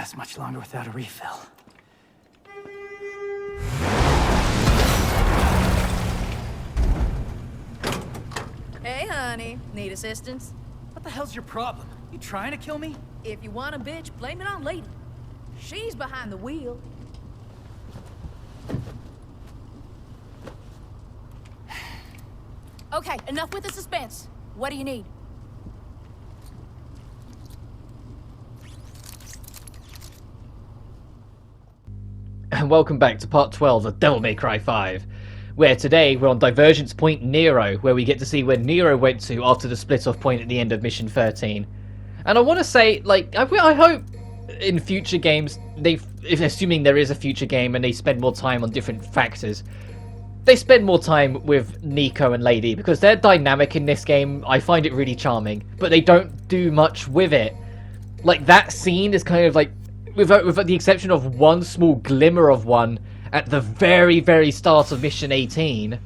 last much longer without a refill. Hey, honey. Need assistance? What the hell's your problem? You trying to kill me? If you want a bitch, blame it on Lady. She's behind the wheel. Okay, enough with the suspense. What do you need? And welcome back to part 12 of Devil May Cry 5, where today we're on Divergence Point Nero, where we get to see where Nero went to after the split-off point at the end of Mission 13. And I want to say, like, I hope in future games, assuming there is a future game and they spend more time on different factors, they spend more time with Nico and Lady, because their dynamic in this game, I find it really charming, but they don't do much with it. Like, that scene is kind of like, with the exception of one small glimmer of one at the very, very start of Mission 18,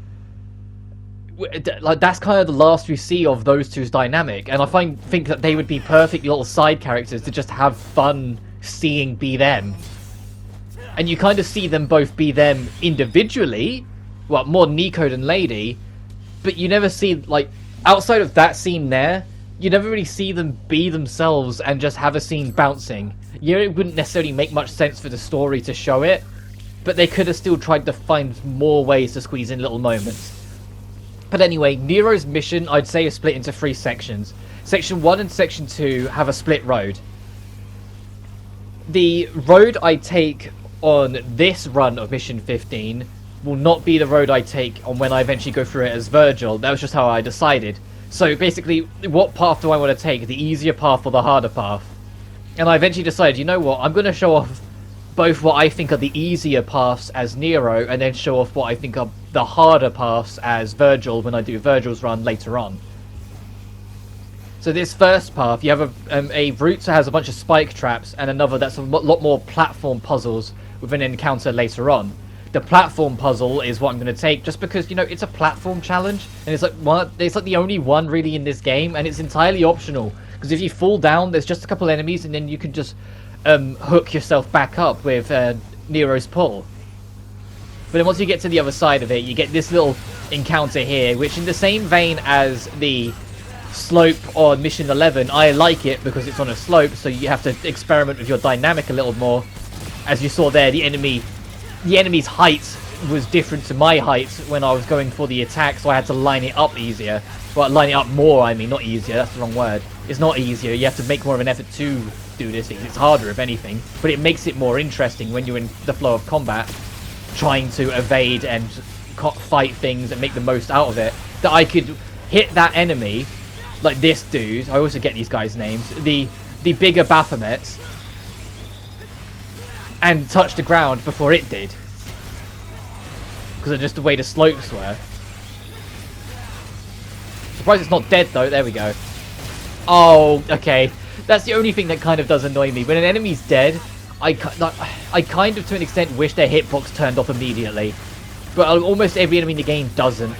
like that's kind of the last we see of those two's dynamic, and I think that they would be perfect little side characters to just have fun seeing be them. And you kind of see them both be them individually, well, more Nico than Lady, but you never see, like, outside of that scene there, you never really see them be themselves and just have a scene bouncing. You know, it wouldn't necessarily make much sense for the story to show it, but they could have still tried to find more ways to squeeze in little moments. But anyway, Nero's mission, I'd say, is split into 3 sections. Section 1 and Section 2 have a split road. The road I take on this run of Mission 15 will not be the road I take on when I eventually go through it as Virgil. That was just how I decided. So basically, what path do I want to take? The easier path or the harder path? And I eventually decided, you know what, I'm going to show off both what I think are the easier paths as Nero, and then show off what I think are the harder paths as Virgil when I do Virgil's run later on. So this first path, you have a route that has a bunch of spike traps, and another that's a lot more platform puzzles with an encounter later on. The platform puzzle is what I'm going to take, just because, you know, it's a platform challenge, and it's like the only one really in this game, and it's entirely optional. Because if you fall down, there's just a couple enemies, and then you can just hook yourself back up with Nero's pull. But then once you get to the other side of it, you get this little encounter here, which in the same vein as the slope on Mission 11, I like it because it's on a slope, so you have to experiment with your dynamic a little more. As you saw there, the enemy's height was different to my height when I was going for the attack, so I had to line it up easier. Well, line it up more, I mean, not easier, that's the wrong word. It's not easier, you have to make more of an effort to do this. It's harder, if anything, but it makes it more interesting when you're in the flow of combat, trying to evade and fight things and make the most out of it. That I could hit that enemy, like this dude, I always forget these guys' names, the bigger Baphomet, and touch the ground before it did. Because of just the way the slopes were. Surprised it's not dead though, there we go. Oh, okay. That's the only thing that kind of does annoy me. When an enemy's dead, I kind of to an extent wish their hitbox turned off immediately. But almost every enemy in the game doesn't.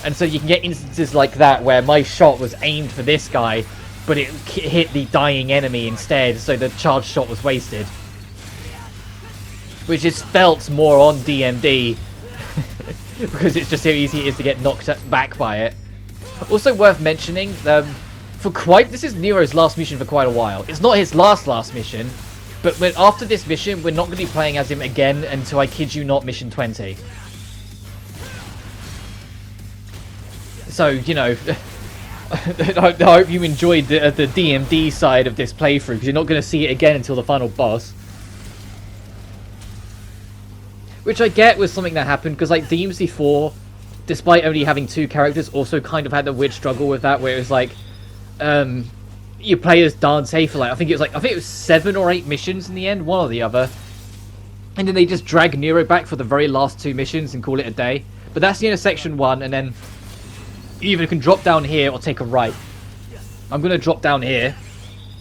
And so you can get instances like that where my shot was aimed for this guy, but it hit the dying enemy instead, so the charged shot was wasted. Which is felt more on DMD, because it's just how easy it is to get knocked back by it. Also worth mentioning, this is Nero's last mission for quite a while. It's not his last mission, but after this mission, we're not going to be playing as him again until, I kid you not, Mission 20. So, you know, I hope you enjoyed the DMD side of this playthrough, because you're not going to see it again until the final boss. Which I get was something that happened, because like DMC4, despite only having 2 characters, also kind of had a weird struggle with that, where it was like, you play as Dante for like, I think it was 7 or 8 missions in the end, one or the other. And then they just drag Nero back for the very last 2 missions and call it a day. But that's the end of Section 1, and then you either can drop down here or take a right. I'm going to drop down here,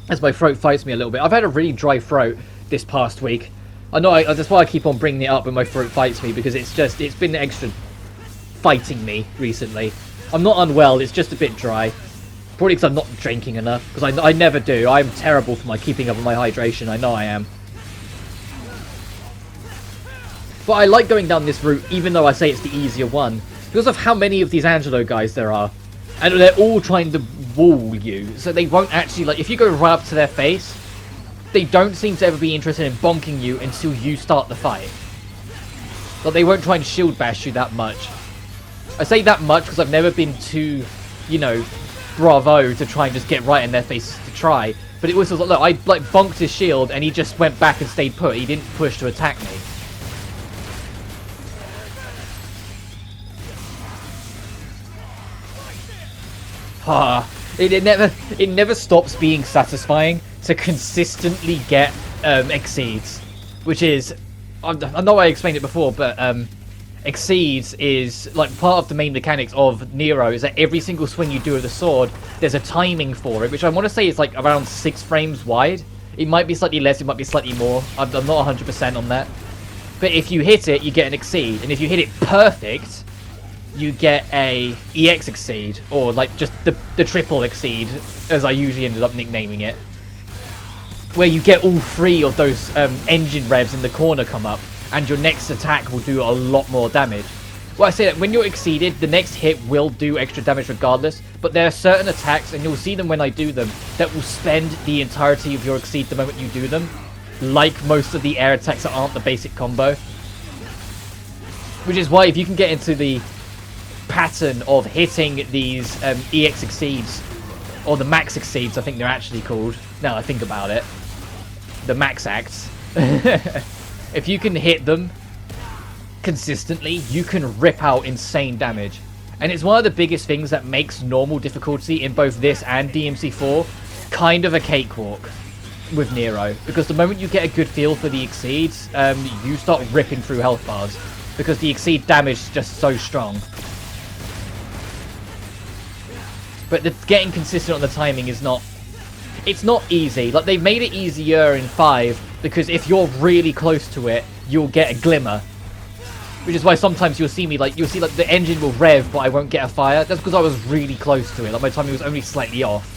as my throat fights me a little bit. I've had a really dry throat this past week. I know, that's why I keep on bringing it up when my throat fights me, because it's been extra fighting me recently. I'm not unwell, it's just a bit dry. Probably because I'm not drinking enough, because I never do. I'm terrible for keeping up with my hydration, I know I am. But I like going down this route, even though I say it's the easier one, because of how many of these Angelo guys there are. And they're all trying to wall you, so they won't actually, like, if you go right up to their face, they don't seem to ever be interested in bonking you until you start the fight. But they won't try and shield bash you that much. I say that much because I've never been too, you know, bravo to try and just get right in their face to try. But it was like, look, I like bonked his shield and he just went back and stayed put. He didn't push to attack me. It never stops being satisfying to consistently get exceeds, which is, I know I explained it before, but exceeds is like part of the main mechanics of Nero is that every single swing you do with the sword, there's a timing for it, which I want to say is like around 6 frames wide. It might be slightly less, it might be slightly more. I'm not 100% on that. But if you hit it, you get an exceed, and if you hit it perfect, you get a EX exceed, or like just the triple exceed, as I usually ended up nicknaming it, where you get all 3 of those engine revs in the corner come up, and your next attack will do a lot more damage. Well, I say that when you're exceeded, the next hit will do extra damage regardless, but there are certain attacks, and you'll see them when I do them, that will spend the entirety of your exceed the moment you do them, like most of the air attacks that aren't the basic combo. Which is why if you can get into the pattern of hitting these EX exceeds, or the max exceeds I think they're actually called, now I think about it, the max acts. If you can hit them consistently, you can rip out insane damage. And it's one of the biggest things that makes normal difficulty in both this and DMC4 kind of a cakewalk with Nero, because the moment you get a good feel for the exceeds, you start ripping through health bars, because the exceed damage is just so strong. But getting consistent on the timing is not... It's not easy. Like, they've made it easier in 5, because if you're really close to it, you'll get a glimmer. Which is why sometimes you'll see me, like, you'll see, like, the engine will rev, but I won't get a fire. That's because I was really close to it. Like, my timing was only slightly off.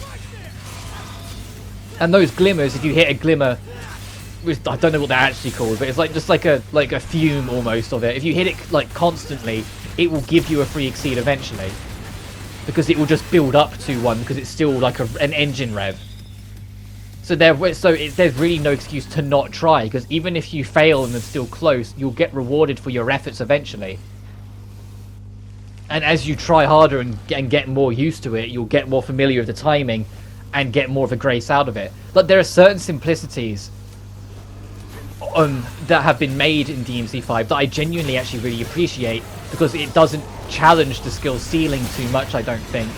And those glimmers, if you hit a glimmer... Which, I don't know what they're actually called, but it's like just like a fume almost of it. If you hit it, like, constantly, it will give you a free exceed eventually. Because it will just build up to one, because it's still like an engine rev. So there's really no excuse to not try, because even if you fail and it's still close, you'll get rewarded for your efforts eventually. And as you try harder and get more used to it, you'll get more familiar with the timing and get more of a grace out of it. But there are certain simplicities that have been made in DMC5 that I genuinely actually really appreciate, because it doesn't challenge the skill ceiling too much, I don't think,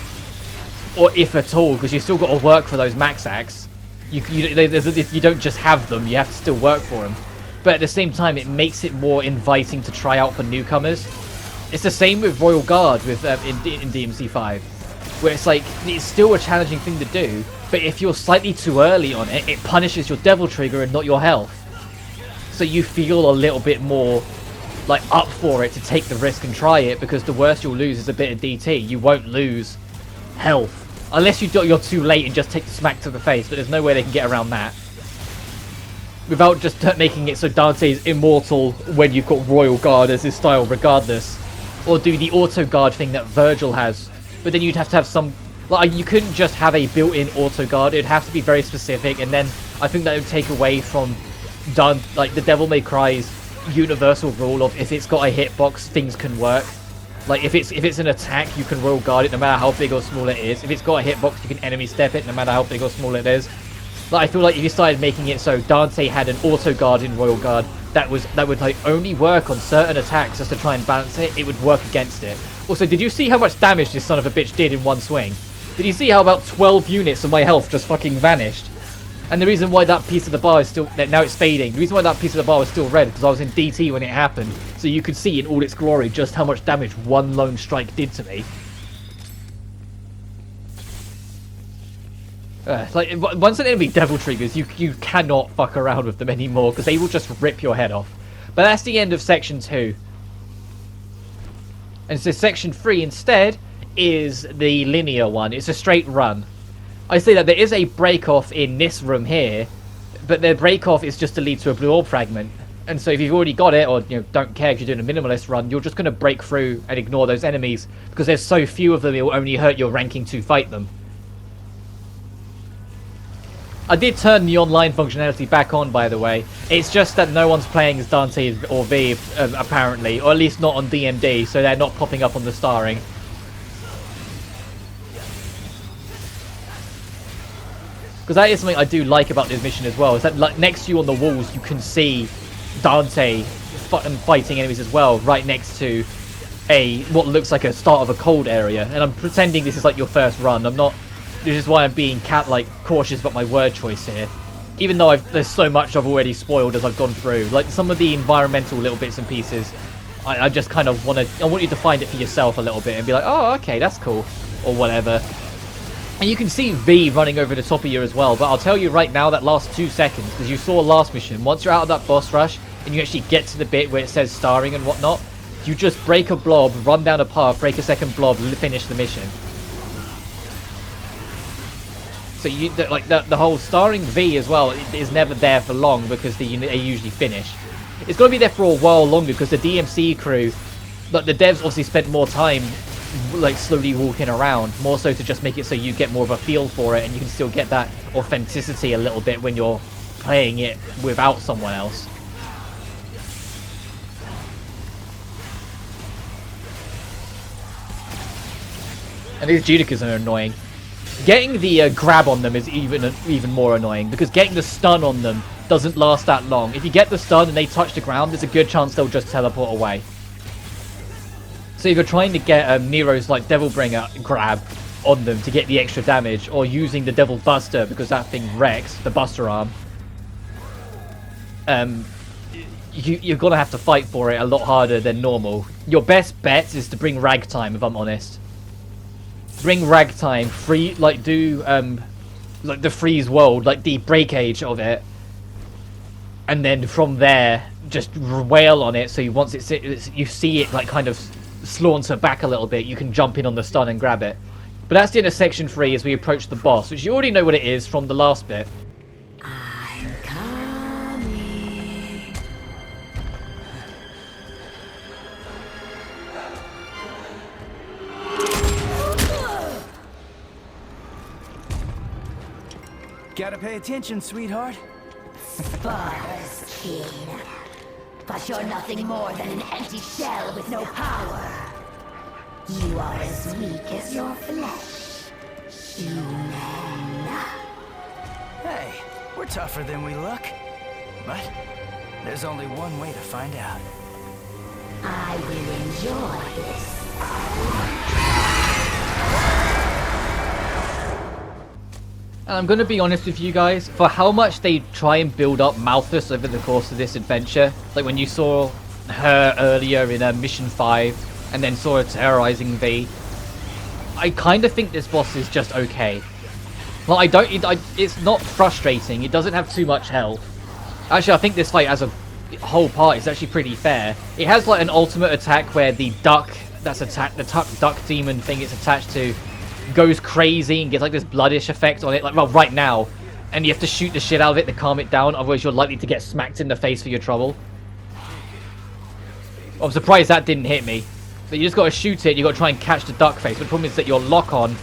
or if at all, because you still got to work for those max acts. You don't just have them, you have to still work for them, but at the same time it makes it more inviting to try out for newcomers. It's the same with Royal Guard with in DMC5, where it's like, it's still a challenging thing to do, but if you're slightly too early on it, it punishes your devil trigger and not your health. So you feel a little bit more like up for it to take the risk and try it, because the worst you'll lose is a bit of DT. You won't lose health unless you're too late and just take the smack to the face, but there's no way they can get around that without just making it so Dante is immortal when you've got Royal Guard as his style regardless, or do the auto guard thing that Virgil has. But then you'd have to have some, like, you couldn't just have a built-in auto guard, it'd have to be very specific, and then I think that would take away from like the Devil May Cry's universal rule of, if it's got a hitbox, things can work. Like, if it's an attack, you can Royal Guard it no matter how big or small it is. If it's got a hitbox, you can enemy step it no matter how big or small it is. Like, I feel like if you started making it so Dante had an auto guard in Royal Guard that would like only work on certain attacks just to try and balance it, it would work against it. Also, did you see how much damage this son of a bitch did in one swing? Did you see how about 12 units of my health just fucking vanished? And the reason why that piece of the bar is still... Now it's fading. The reason why that piece of the bar was still red, because I was in DT when it happened. So you could see in all its glory just how much damage one lone strike did to me. Like, once an enemy devil triggers, you cannot fuck around with them anymore, because they will just rip your head off. But that's the end of Section 2. And so Section 3 instead is the linear one. It's a straight run. I say that there is a break-off in this room here, but the break-off is just to lead to a blue orb fragment. And so if you've already got it, or don't care if you're doing a minimalist run, you're just going to break through and ignore those enemies because there's so few of them. It will only hurt your ranking to fight them. I did turn the online functionality back on, by the way. It's just that no one's playing as Dante or V, apparently, or at least not on DMD, so they're not popping up on the starring. Because that is something I do like about this mission as well, is that like, next to you on the walls you can see Dante fighting enemies as well, right next to what looks like a start of a cold area. And I'm pretending this is like your first run. I'm not. This is why I'm being cautious about my word choice here. Even though there's so much I've already spoiled as I've gone through. Like some of the environmental little bits and pieces, I just kind of want you to find it for yourself a little bit and be like, oh, okay, that's cool, or whatever. And you can see V running over the top of you as well, but I'll tell you right now that last 2 seconds, because you saw last mission, once you're out of that boss rush, and you actually get to the bit where it says starring and whatnot, you just break a blob, run down a path, break a second blob, finish the mission. So the whole starring V as well is never there for long because they usually finish. It's going to be there for a while longer because the DMC crew, the devs obviously spent more time slowly walking around, more so to just make it so you get more of a feel for it and you can still get that authenticity a little bit when you're playing it without someone else. And these Judicas are annoying. Getting the grab on them is even more annoying because getting the stun on them doesn't last that long. If you get the stun and they touch the ground, there's a good chance they'll just teleport away. So if you're trying to get Nero's Devilbringer grab on them to get the extra damage, or using the Devil Buster because that thing wrecks, the Buster Arm, you're going to have to fight for it a lot harder than normal. Your best bet is to bring Ragtime, if I'm honest. Bring Ragtime, do the freeze world, the break age of it, and then from there just wail on it. So once you see it kind of saunter back a little bit, you can jump in on the stun and grab it. But that's the end of section 3 as we approach the boss, which you already know what it is from the last bit. I'm coming. Gotta pay attention, sweetheart. Spoilers, kid. But you're nothing more than an empty shell with no power. You are as weak as your flesh. Human. Hey, we're tougher than we look. But there's only one way to find out. I will enjoy this. And I'm going to be honest with you guys, for how much they try and build up Malthus over the course of this adventure, like when you saw her earlier in Mission 5, and then saw her terrorizing V, I kind of think this boss is just okay. Like, it's not frustrating, it doesn't have too much health. Actually, I think this fight as a whole part is actually pretty fair. It has an ultimate attack where the duck the duck demon thing it's attached to goes crazy and gets this bloodish effect on it, right now, and you have to shoot the shit out of it to calm it down, otherwise you're likely to get smacked in the face for your trouble. I'm surprised that didn't hit me. But you just gotta shoot it, you gotta try and catch the duck face, but the problem is that your lock-on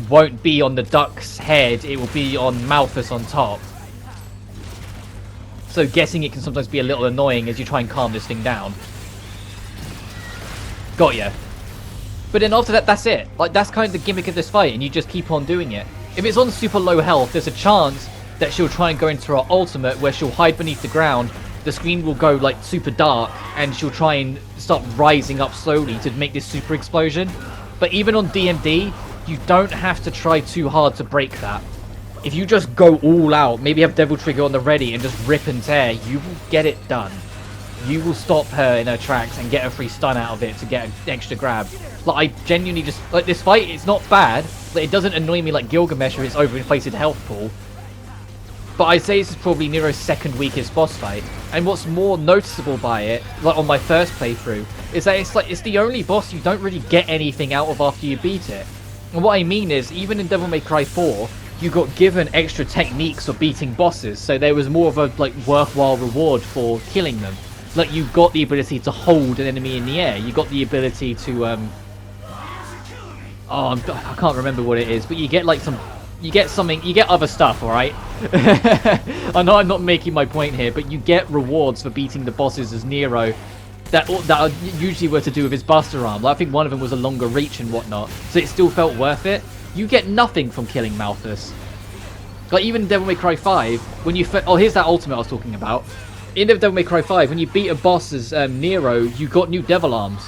won't be on the duck's head, it will be on Malthus on top. So guessing it can sometimes be a little annoying as you try and calm this thing down. Got ya. But then after that, that's it. That's kind of the gimmick of this fight, and you just keep on doing it. If it's on super low health, there's a chance that she'll try and go into her ultimate, where she'll hide beneath the ground, the screen will go, super dark, and she'll try and start rising up slowly to make this super explosion. But even on DMD, you don't have to try too hard to break that. If you just go all out, maybe have Devil Trigger on the ready and just rip and tear, you will get it done. You will stop her in her tracks and get a free stun out of it to get an extra grab. I genuinely just... this fight, it's not bad. It doesn't annoy me like Gilgamesh or its overinflated health pool. But I'd say this is probably Nero's second weakest boss fight. And what's more noticeable by it, on my first playthrough, is that it's the only boss you don't really get anything out of after you beat it. And what I mean is, even in Devil May Cry 4, you got given extra techniques for beating bosses, so there was more of a like worthwhile reward for killing them. Like you got the ability to hold an enemy in the air. You got the ability to I can't remember what it is, but you get like you get other stuff, alright? I know I'm not making my point here, but you get rewards for beating the bosses as Nero that usually were to do with his Buster Arm. Like, I think one of them was a longer reach and whatnot, so it still felt worth it. You get nothing from killing Malthus. Like, even Devil May Cry 5, when you... Oh, here's that ultimate I was talking about. In Devil May Cry 5, when you beat a boss as Nero, you got new Devil Arms.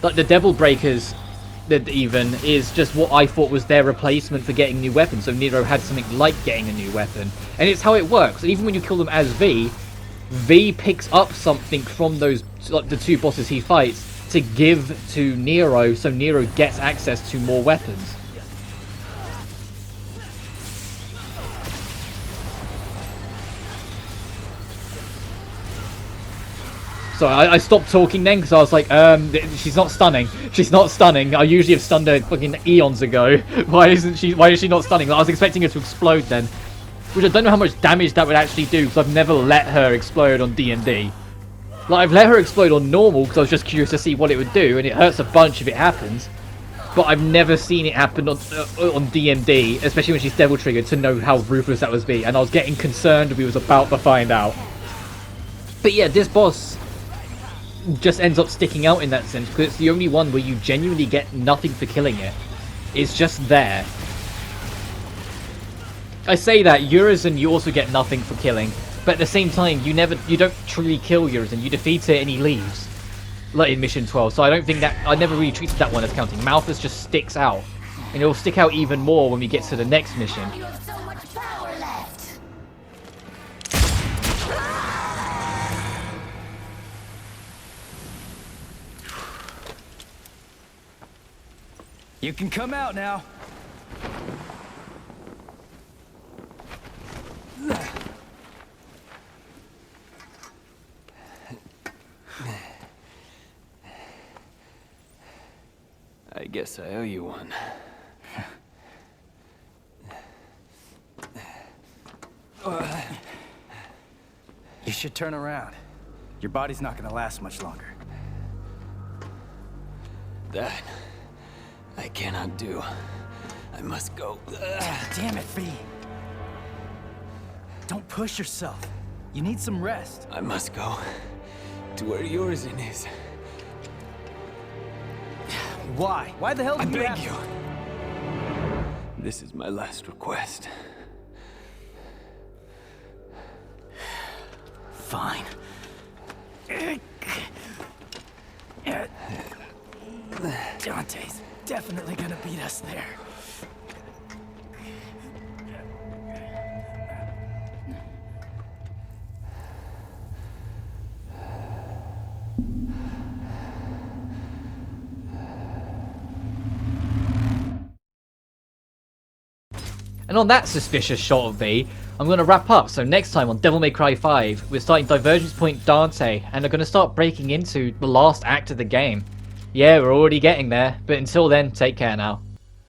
Like, the Devil Breakers, that even, is just what I thought was their replacement for getting new weapons. So Nero had something like getting a new weapon. And it's how it works. Even when you kill them as V, V picks up something from those, like, the two bosses he fights to give to Nero, so Nero gets access to more weapons. So I stopped talking then because I was like, she's not stunning. She's not stunning. I usually have stunned her fucking eons ago. Why is she not stunning? Like, I was expecting her to explode then. Which I don't know how much damage that would actually do because I've never let her explode on D&D. Like, I've let her explode on normal because I was just curious to see what it would do, and it hurts a bunch if it happens. But I've never seen it happen on D&D, especially when she's devil triggered, to know how ruthless that would be. And I was getting concerned we was about to find out. But yeah, this boss just ends up sticking out in that sense because it's the only one where you genuinely get nothing for killing it. It's just there. I say that Urizen you also get nothing for killing, but at the same time you don't truly kill Urizen. You defeat it and he leaves, like in Mission 12. So I don't think that I never really treated that one as counting. Malthus just sticks out, and it will stick out even more when we get to the next mission. You have so much power left. You can come out now. I guess I owe you one. You should turn around. Your body's not gonna last much longer. That I cannot do. I must go. Damn it, V. Don't push yourself. You need some rest. I must go to where Urizen is. Why? Why the hell do I you beg have you. This is my last request. Fine. Dante's definitely gonna beat us there. And on that suspicious shot of V, I'm going to wrap up. So next time on Devil May Cry 5, we're starting Divergence Point Dante, and are going to start breaking into the last act of the game. Yeah, we're already getting there, but until then, take care now.